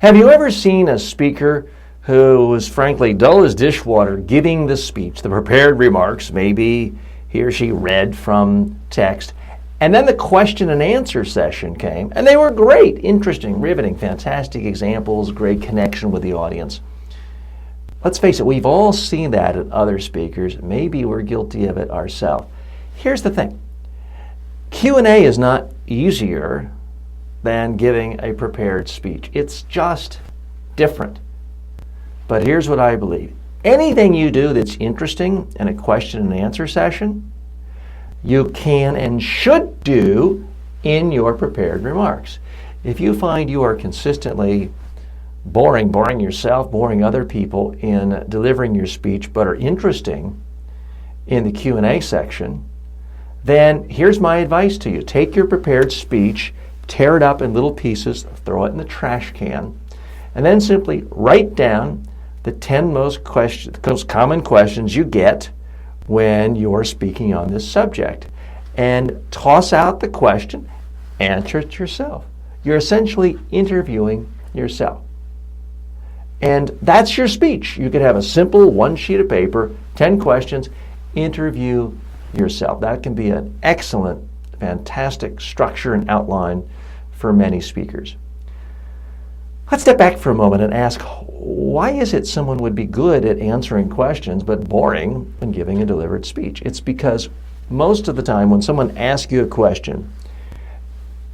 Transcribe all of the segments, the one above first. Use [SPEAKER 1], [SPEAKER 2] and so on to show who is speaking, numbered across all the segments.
[SPEAKER 1] Have you ever seen a speaker who was frankly dull as dishwater giving the speech, the prepared remarks, maybe he or she read from text, and then the question and answer session came, and they were great, interesting, riveting, fantastic examples, great connection with the audience. Let's face it, we've all seen that in other speakers. Maybe we're guilty of it ourselves. Here's the thing. Q&A is not easier than giving a prepared speech. It's just different. But here's what I believe. Anything you do that's interesting in a question and answer session, you can and should do in your prepared remarks. If you find you are consistently boring yourself, boring other people in delivering your speech, but are interesting in the Q&A section, then here's my advice to you. Take your prepared speech, tear it up in little pieces, throw it in the trash can, and then simply write down the 10 most common questions you get when you're speaking on this subject. And toss out the question, answer it yourself. You're essentially interviewing yourself. And that's your speech. You could have a simple one sheet of paper, 10 questions, interview yourself. That can be an excellent, fantastic structure and outline for many speakers. Let's step back for a moment and ask, why is it someone would be good at answering questions but boring when giving a delivered speech? It's because most of the time when someone asks you a question,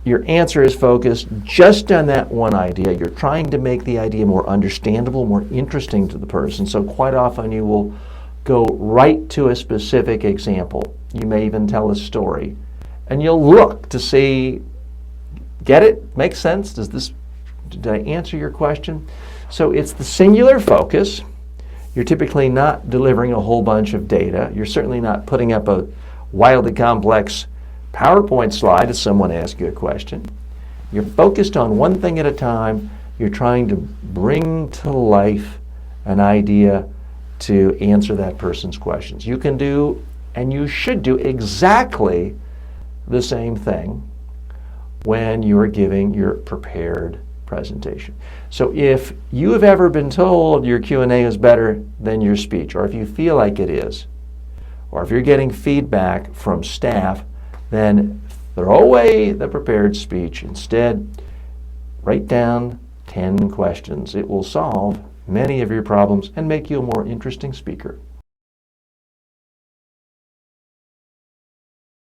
[SPEAKER 1] your answer is focused just on that one idea. You're trying to make the idea more understandable, more interesting to the person. So quite often you will go right to a specific example. You may even tell a story. And you'll look to see, get it? Makes sense? Did I answer your question? So it's the singular focus. You're typically not delivering a whole bunch of data. You're certainly not putting up a wildly complex PowerPoint slide as someone asks you a question. You're focused on one thing at a time. You're trying to bring to life an idea to answer that person's questions. You can do, and you should do, exactly the same thing when you're giving your prepared presentation. So if you have ever been told your Q&A is better than your speech, or if you feel like it is, or if you're getting feedback from staff, then throw away the prepared speech. Instead, write down 10 questions. It will solve many of your problems and make you a more interesting speaker.